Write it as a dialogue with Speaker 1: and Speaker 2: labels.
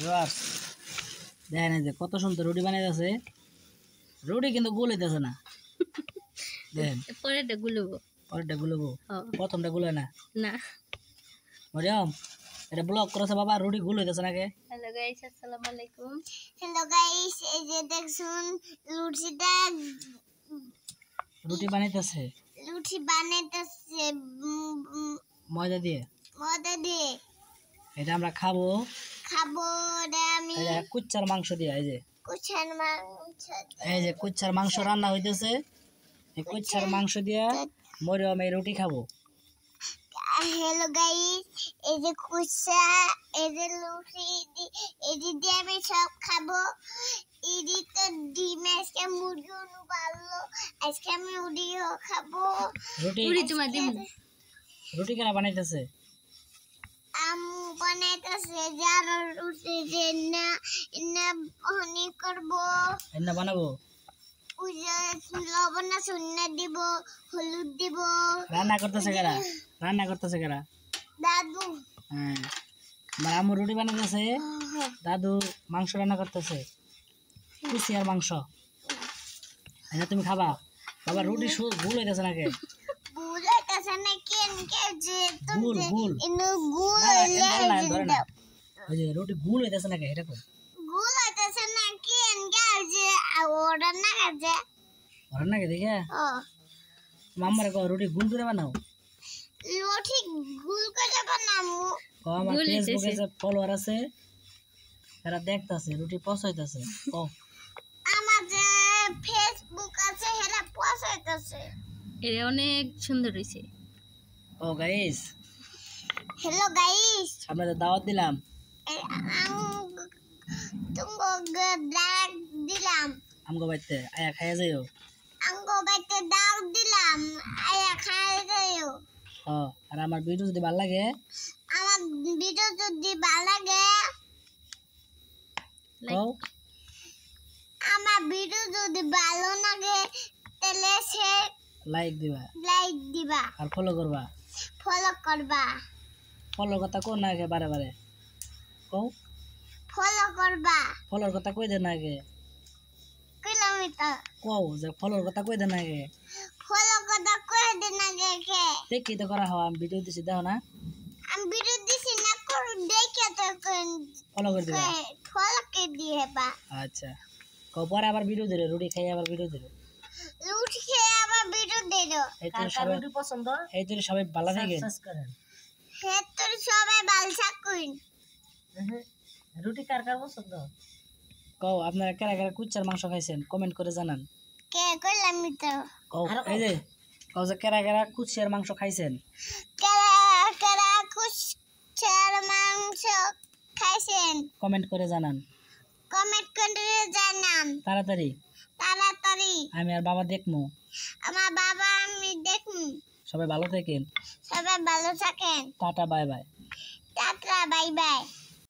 Speaker 1: Viewers দেখেন এই যে কত সুন্দর রুটি বানাইতেছে। রুটি কিন্তু গোল হইতেছে না। দেখেন
Speaker 2: পরেরটা গুলবো।
Speaker 1: প্রথমটা গুলো না
Speaker 2: না।
Speaker 1: মরিয়ম এটা ব্লক করেছে বাবা, রুটি গোল হইতেছে নাকি?
Speaker 2: হ্যালো গাইস, আসসালামু আলাইকুম।
Speaker 3: হ্যালো গাইস, এই যে দেখুন
Speaker 1: রুটি বানাইতেছে ময়দা দিয়ে। এটা আমরা খাবো
Speaker 3: আমি
Speaker 1: এই যে কুচ্চার মাংস দিয়ে। এই যে কুচ্চার মাংস রান্না হইতেছে। এই কুচ্চার মাংস দিয়ে মরিয়ম এই রুটি খাবো।
Speaker 3: হ্যালো গাইস, এই যে কুচা, এই যে লুচি, এই দিয়ে আমি সব খাবো। ইডি তো ডিম, আজকে মুরগিও ভালো, আজকে আমি মুরগিও খাবো।
Speaker 1: রুটি কেনা বানাইতেছে?
Speaker 3: আম্মু বানাইতেছে যারা রুটি যে না হনি করবো,
Speaker 1: এন্না বানাবো।
Speaker 3: লবণ সুন্না দিব, হলুদ দিব।
Speaker 1: রান্না করতেছে কারা?
Speaker 3: দাদু।
Speaker 1: হ্যাঁ, আমার আম্মু রুটি বানাইতেছে, দাদু মাংস রান্না করতেছে, কুচিয়ার মাংস। এটা তুমি খাবা বাবা? রুটি ভুল হইতেছে নাকি? ওই যে রুটি গুল হইতেছে নাকি? এটা কই ওরা নাকি দেখে মাম্মারে কও রুটি গুল করে বানাও। আমার ফেসবুকে যে ফলোয়ার আছে এরা দেখতাছে রুটি পছাইতেছে।
Speaker 3: আমার যে ফেসবুক আছে এরা পছাইতেছে।
Speaker 2: এটা অনেক সুন্দর হইছে।
Speaker 1: ও গাইস,
Speaker 3: হ্যালো গাইস,
Speaker 1: আপনাদের দাওয়াত দিলাম।
Speaker 3: তোমাকে দাওয়াত দিলাম
Speaker 1: আমগো বাইতে আয়া খাইয়া যাইও।
Speaker 3: আমগো বাইতে দাওয়াত দিলাম, আয়া খাইয়া যাইও।
Speaker 1: আর আমার ভিডিও যদি ভালো লাগে তাহলে লাইক দিবা আর ফলো করবা। ফলোর কথা কো না আগে বারে বারে কও। ফলোর কথা কই দেন আগে। কও যে ফলোর কথা কই দেন আগে। দেখি তো করা হয়, আমি ভিডিও দিছি দেখো না? ফলো করে দিবা। আচ্ছা, কও পরে আবার ভিডিও দিলে রুটি খাই আবার ভিডিও দিলে। এই তো সবাই ভালো থাকেন।
Speaker 2: রুটি কার কার পছন্দ?
Speaker 1: কও আপনারা কারা কারা কুচ্চার মাংস খাইছেন কমেন্ট করে জানান। কও এই যে কও যে কারা কারা কুচ্চার মাংস খাইছেন। কমেন্ট করে জানান। তাড়াতাড়ি আমি আর বাবা দেখমু।
Speaker 3: আমি দেখমু।
Speaker 1: সবাই ভালো থাকেন।
Speaker 3: Tata bye bye.